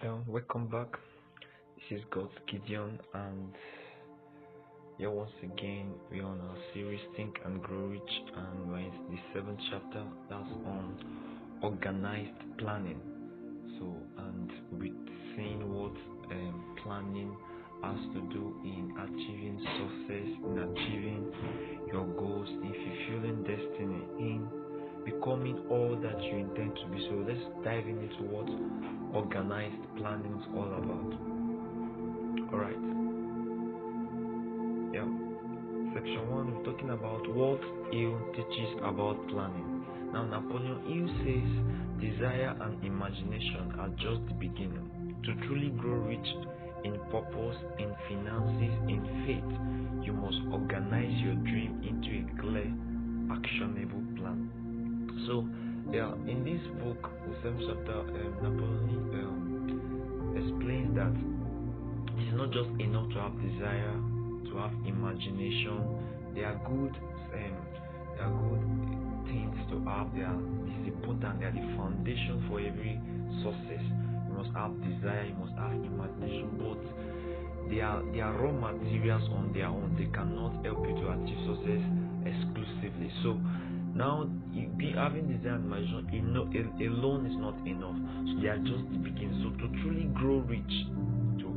Welcome back. This is God Gideon, and here once again we're on our series Think and Grow Rich, and we're in the seventh chapter that's on organized planning. And we're seeing what planning has to do in achieving success, in achieving your goals, in fulfilling destiny, in becoming all that you intend to be. So let's dive into what organized planning is all about. Alright. Section 1, we're talking about what Hill teaches about planning. Now, Napoleon Hill says desire and imagination are just the beginning. To truly grow rich in purpose, in finances, in faith, you must organize your dream into a clear, actionable plan. So, in this book, the seventh chapter, Napoleon explains that it's not just enough to have desire, to have imagination. They are good things to have. It's important. They are the foundation for every success. You must have desire, you must have imagination, but they are raw materials on their own. They cannot help you to achieve success exclusively. So now, having desire and imagination alone is not enough. So they are just the beginning. So to truly grow rich, to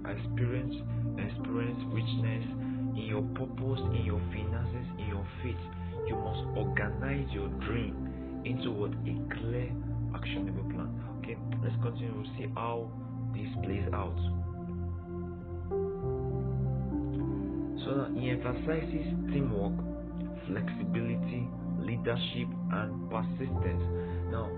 experience richness in your purpose, in your finances, in your faith, you must organize your dream into what a clear, actionable plan. Okay, let's continue to see how this plays out. So now he emphasizes teamwork, flexibility, leadership, and persistence. Now,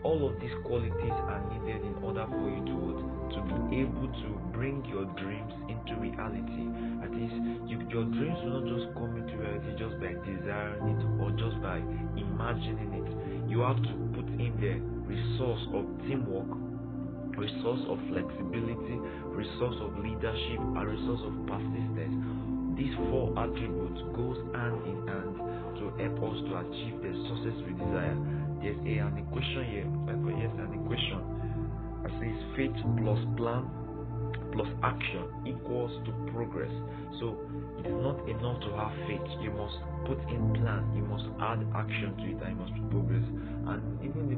all of these qualities are needed in order for you to be able to bring your dreams into reality. That is, your dreams will not just come into reality just by desiring it or just by imagining it. You have to put in the resource of teamwork, resource of flexibility, resource of leadership, and resource of persistence. These four attributes goes hand in hand to help us to achieve the success we desire. There's an equation here. An equation that says faith plus plan plus action equals to progress. So it is not enough to have faith. You must put in plan. You must add action to it, and you must progress. And even the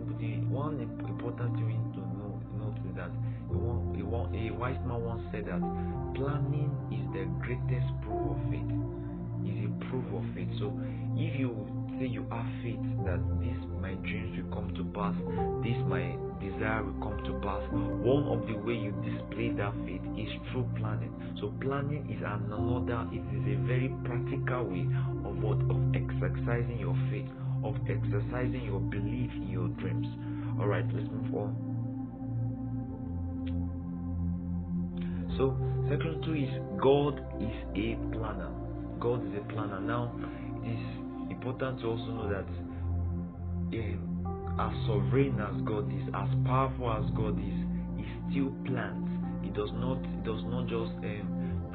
one important thing we need to note is that a wise man once said that planning is the greatest proof of faith. Is a proof of faith. So if you say you have faith that my dreams will come to pass, my desire will come to pass, one of the way you display that faith is through planning. So planning is it is a very practical way of exercising your faith, of exercising your belief in your dreams. Alright, let's move on. So section 2 is God is a planner. God is a planner. Now, it is important to also know that as sovereign as God is, as powerful as God is, He still plans. He does not just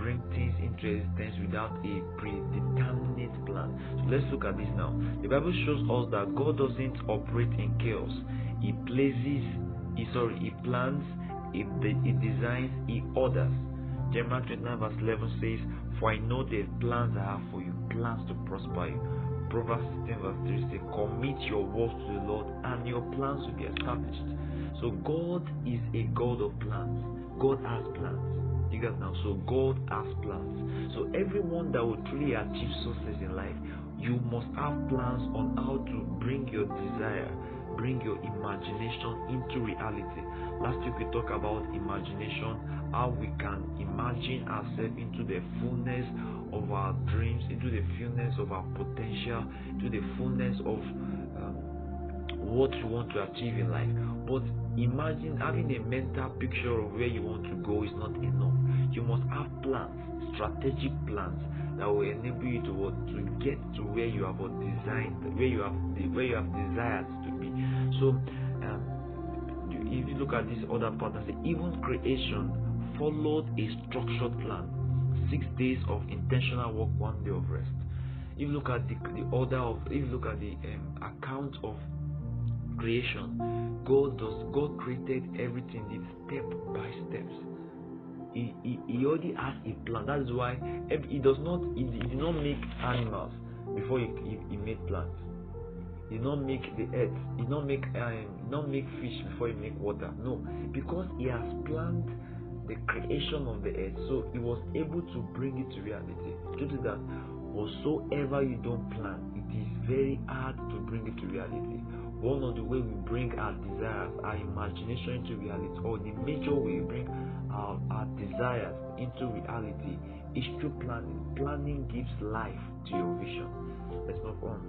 bring things into existence without a predeterminate plan. So let's look at this now. The Bible shows us that God doesn't operate in chaos. He plans, He designs, He orders. Jeremiah 29 verse 11 says, "For I know the plans I have for you, plans to prosper you." Proverbs 16 verse 3 says, "Commit your works to the Lord, and your plans will be established." So God is a God of plans. God has plans. You guys now. So God has plans. So everyone that will truly achieve success in life, you must have plans on how to bring your desire, bring your imagination into reality. Last week we talked about imagination, how we can imagine ourselves into the fullness of our dreams, into the fullness of our potential, into the fullness of what you want to achieve in life. But imagine having a mental picture of where you want to go is not enough. You must have plans, strategic plans that will enable you to get to where you have designed, where you have desired to be. So if you look at this other part and say, even creation followed a structured plan. 6 days of intentional work, 1 day of rest. If you look at the account of creation, God created everything step by steps. He already has a plan. That's why he did not make animals before he made plants. He did not make the earth. He did not make fish before he made water. No, because he has planned the creation of the earth, so he was able to bring it to reality. Due to that, whatsoever you don't plan, it is very hard to bring it to reality. One of the ways we bring our desires, our imagination into reality, or the major way we bring our desires into reality, is through planning. Planning gives life to your vision. Let's move on.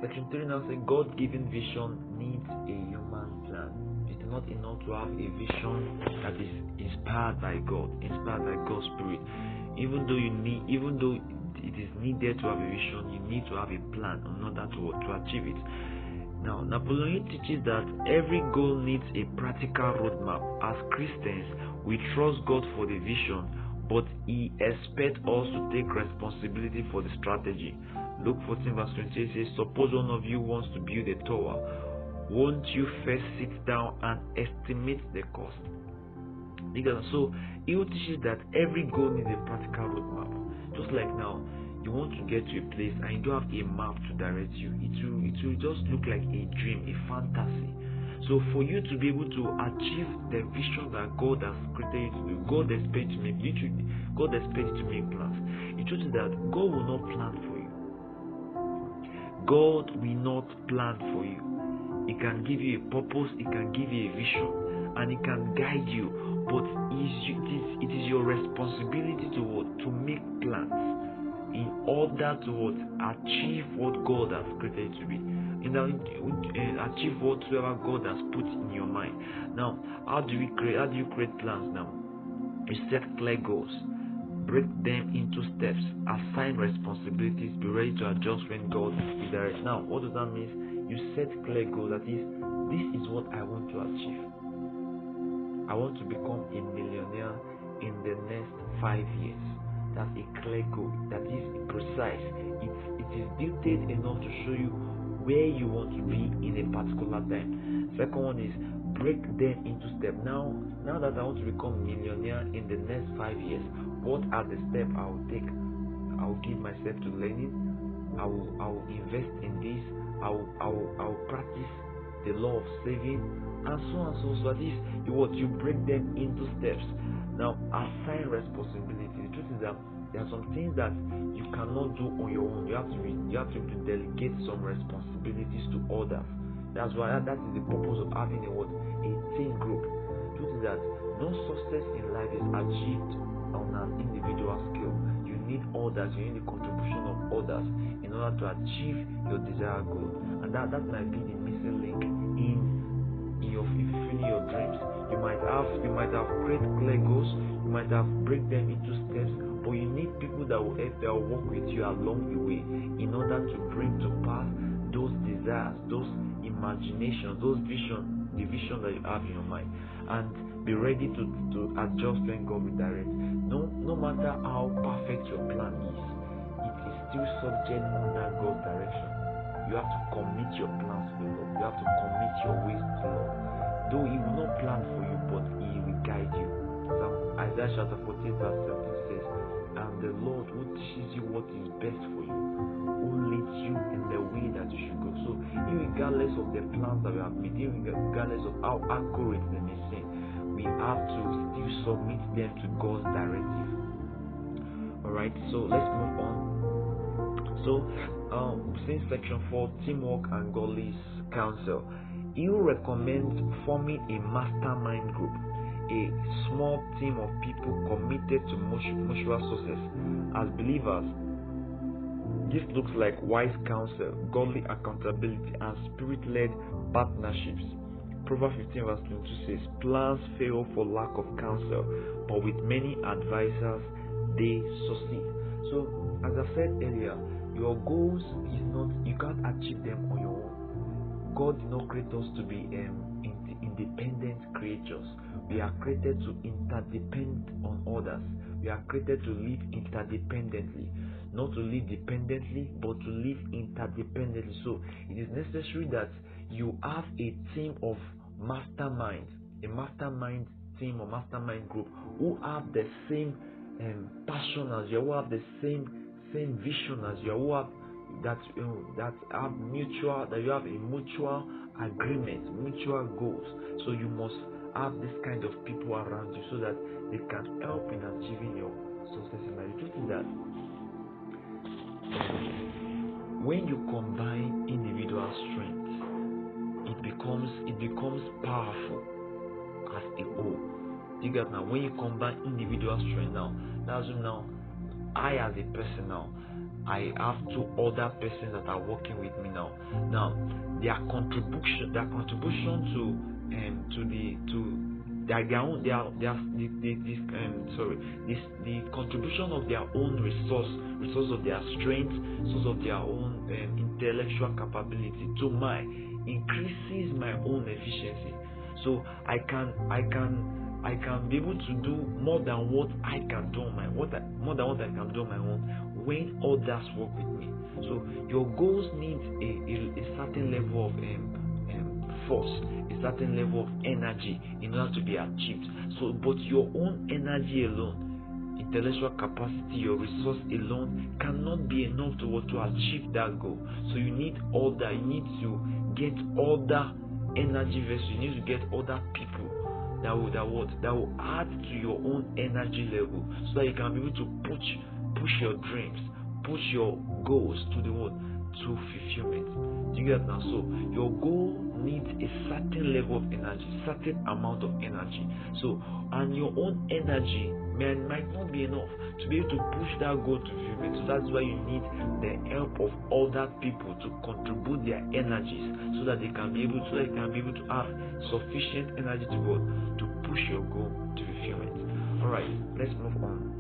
Section 3 now says God-given vision needs a human plan. It's not enough to have a vision that is inspired by God, inspired by God's Spirit. Even though it is needed to have a vision, you need to have a plan in order to achieve it. Now, Napoleon teaches that every goal needs a practical roadmap. As Christians, we trust God for the vision, but He expects us to take responsibility for the strategy. Luke 14 verse 28 says, suppose one of you wants to build a tower. Won't you first sit down and estimate the cost? So, he teaches that every goal needs a practical roadmap. Just like now, you want to get to a place and you don't have a map to direct you. It will just look like a dream, a fantasy. So for you to be able to achieve the vision that God has created you to do, God expects you to make plans. The truth is that God will not plan for you. God will not plan for you. He can give you a purpose, He can give you a vision, and He can guide you. But it is your responsibility to make plans in order to achieve what God has created to be. Achieve whatsoever God has put in your mind. Now, how do you create plans now? You set clear goals, break them into steps, assign responsibilities, be ready to adjust when God is there. Now, what does that mean? You set clear goals, that is, this is what I want to achieve. I want to become a millionaire in the next 5 years. That's a clear goal. That is precise. It is detailed enough to show you where you want to be in a particular time. Second one is break them into steps. Now that I want to become a millionaire in the next 5 years, what are the steps I will take? I will give myself to learning. I will invest in this. I will practice the law of saving, and so on. So that is you break them into steps. Now, assign responsibility. The truth is that there are some things that you cannot do on your own. You have to delegate some responsibilities to others. That's why that is the purpose of having a team group. The truth is that no success in life is achieved on an individual scale. You need others. You need the contribution of others in order to achieve your desired goal. And that might be the missing link in your dreams. You might have created clear goals. You might have break them into steps, but you need people that will work with you along the way in order to bring to pass those desires, those imaginations, the vision that you have in your mind, and be ready to adjust when God will direct. No matter how perfect your plan is, it is still subject under God's direction. You have to commit your plans to the Lord. You have to commit your ways to the Lord. Though He will not plan for you, but He will guide you. Isaiah chapter 14 verse 17 says, "And the Lord who teaches you what is best for you, who leads you in the way that you should go." So, regardless of the plans that we have made, regardless of how accurate they may seem, we have to still submit them to God's directive. Alright, so let's move on. So, since section 4, teamwork and godly counsel, he recommends forming a mastermind group, a small team of people committed to mutual success. As believers, this looks like wise counsel, godly accountability, and spirit-led partnerships. Proverbs 15 verse 22 says, "Plans fail for lack of counsel, but with many advisors they succeed." So, as I said earlier, your goals you can't achieve them on your own. God did not create us to be independent creatures. We are created to interdepend on others. We are created to live interdependently. Not to live dependently, but to live interdependently. So it is necessary that you have a team of mastermind, a mastermind team or mastermind group who have the same passion as you, who have the same vision as you, who have that have mutual, that you have a mutual agreement, mutual goals. So you must have this kind of people around you so that they can help in achieving your success in life. The truth is that when you combine individual strength, it becomes powerful as a whole. You get now? When you combine individual strength, now I as a person now, I have two other persons that are working with me now. Now their contribution the contribution of their own resource of their strength, source of their own intellectual capability to mine increases my own efficiency. So I can be able to do more than what I can do on my own when others work with me. So your goals need a certain level of force, a certain level of energy in order to be achieved. So, but your own energy alone, intellectual capacity, your resource alone cannot be enough to achieve that goal. So you need other. You need to get other energy vessels. You need to get other people that will add to your own energy level, so that you can be able to push your dreams, push your goals to fulfillment. Do you get now? So your goal needs a certain level of energy, certain amount of energy. So, and your own energy might not be enough to be able to push that goal to fulfillment. So that's why you need the help of other people to contribute their energies, so that they can be able to have sufficient energy to push your goal to fulfillment. All right, let's move on.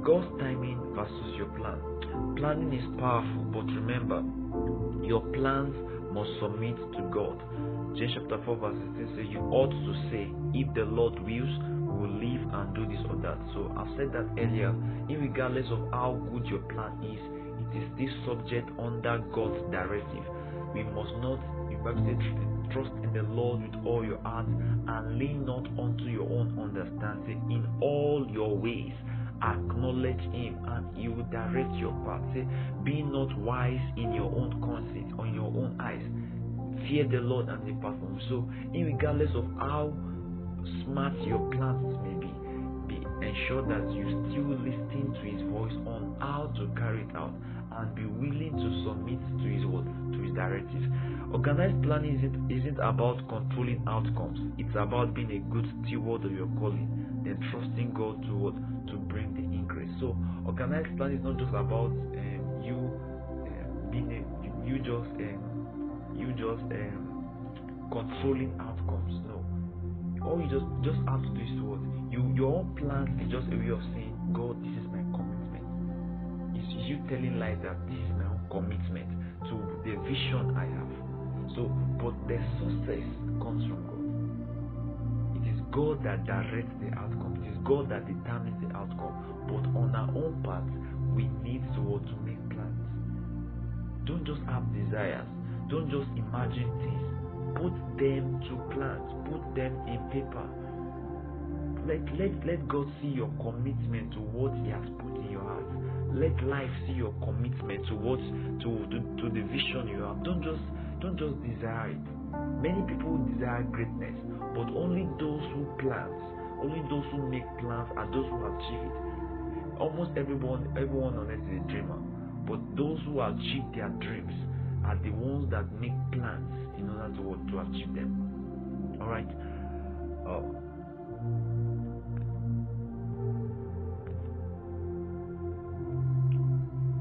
God's timing versus your plan. Planning is powerful, but remember, your plans must submit to God. James chapter 4 verse 16 says, you ought to say, if the Lord wills, we will live and do this or that. So I've said that earlier, regardless of how good your plan is, it is still subject under God's directive. We must not, trust in the Lord with all your heart and lean not unto your own understanding. In all your ways acknowledge him and he will direct your path. Say, be not wise in your own conceit, on your own eyes. Fear the Lord and depart from him. So regardless of how smart your plans may be ensure that you still listen to his voice on how to carry it out, and be willing to submit to his word, to his directives. Organized planning isn't about controlling outcomes. It's about being a good steward of your calling, then trusting God to bring the increase. So organized planning is not just about controlling outcomes. No, all you just have to do is what your own plan is just a way of saying, God, this is my commitment. It's you telling life that this is my own commitment to the vision I have. So, but the success comes from God. It is God that directs the outcome. It is God that determines the outcome. But on our own part, we need to make plans. Don't just have desires. Don't just imagine things. Put them to plans. Put them in paper. Let God see your commitment to what He has put in your heart. Let life see your commitment to the vision you have. Don't just desire it. Many people desire greatness, but only those who make plans are those who achieve it. Almost everyone on earth is a dreamer, but those who achieve their dreams are the ones that make plans in order to achieve them. All right.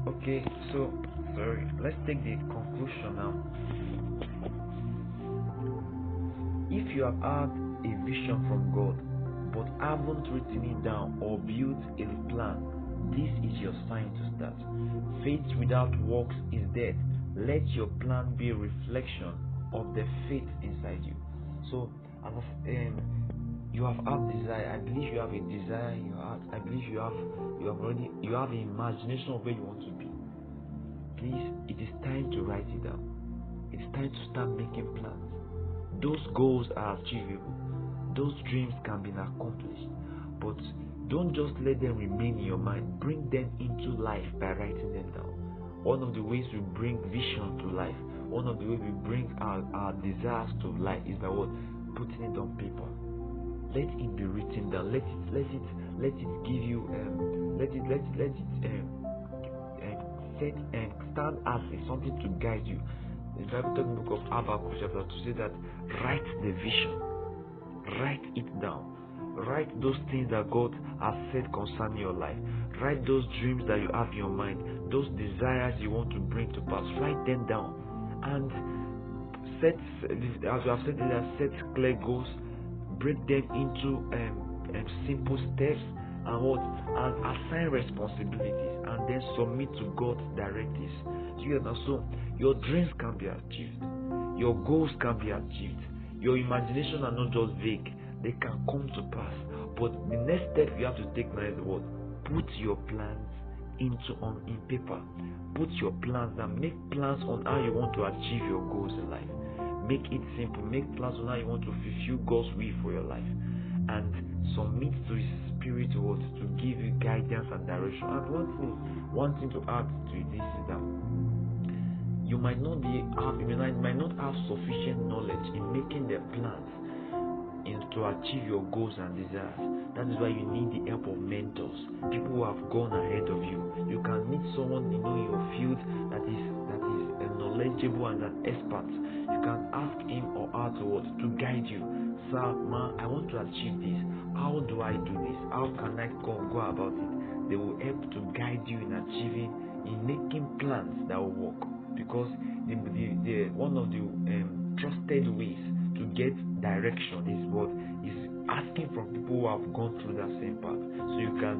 Okay, so sorry. Let's take the conclusion now. If you have had a vision from God, but haven't written it down or built a plan, this is your sign to start. Faith without works is dead. Let your plan be a reflection of the faith inside you. So, you have desire. I believe you have a desire in your heart. I believe you have an imagination of where you want to be. Please, it is time to write it down. It it's time to start making plans. Those goals are achievable. Those dreams can be accomplished. But don't just let them remain in your mind. Bring them into life by writing them down. One of the ways we bring vision to life, one of the ways we bring our desires to life is by what? Putting it on paper. Let it be written down. Let it give you stand as something to guide you. The Bible talking book of Habakkuk chapter 2 says that write the vision, write it down, write those things that God has said concerning your life, write those dreams that you have in your mind, those desires you want to bring to pass, write them down, and set, as we have said earlier, set clear goals, break them into simple steps, and assign responsibilities, and then submit to God's directives. So your dreams can be achieved, your goals can be achieved, your imagination are not just vague, they can come to pass. But the next step you have to take now is what? Put your plans in paper. Put your plans and make plans on how you want to achieve your goals in life. Make it simple. Make plans on how you want to fulfill God's will for your life, and submit to His Spirit to give you guidance and direction. And one thing to add to this is that you might not have sufficient knowledge in making the plans to achieve your goals and desires. That is why you need the help of mentors, people who have gone ahead of you. You can meet someone in your field that is knowledgeable and an expert. You can ask him or her to guide you. Sir, ma, I want to achieve this. How do I do this? How can I go about it? They will help to guide you in making plans that will work. Because one of the trusted ways to get direction is asking from people who have gone through that same path. So you can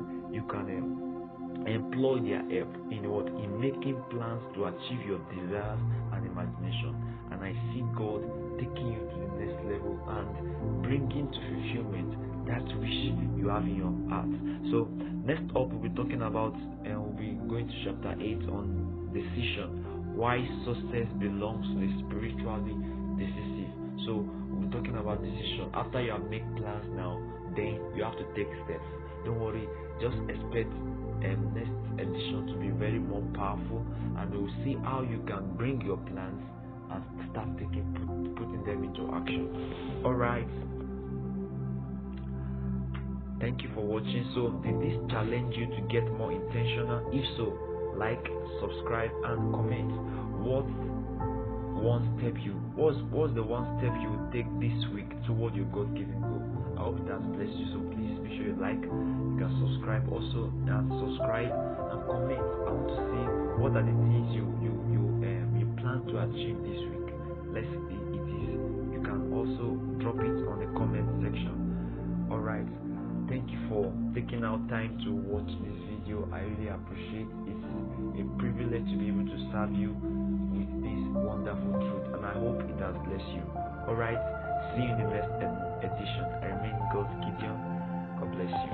employ their help in making plans to achieve your desires and imagination. And I see God taking you to the next level and bringing to fulfillment that wish you have in your heart. So next up we'll be talking about, and we'll be going to chapter 8 on decision. Why success belongs to the spiritually decisive. So we're talking about decision. After you have made plans now, then you have to take steps. Don't worry, just expect next edition to be very more powerful, and we'll see how you can bring your plans and start putting them into action. Alright. Thank you for watching. So did this challenge you to get more intentional? If so, like, subscribe, and comment. What's the one step you would take this week toward your God-given goal? I hope it has blessed you. So please be sure you like, you can subscribe also, and subscribe and comment. I want to see what are the things you plan to achieve this week. You can also drop it on the comment section. Alright. Thank you for taking out time to watch this video. I really appreciate it. It's a privilege to be able to serve you with this wonderful truth, and I hope it has blessed you. Alright, see you in the next edition. I remain God's Gideon. God bless you.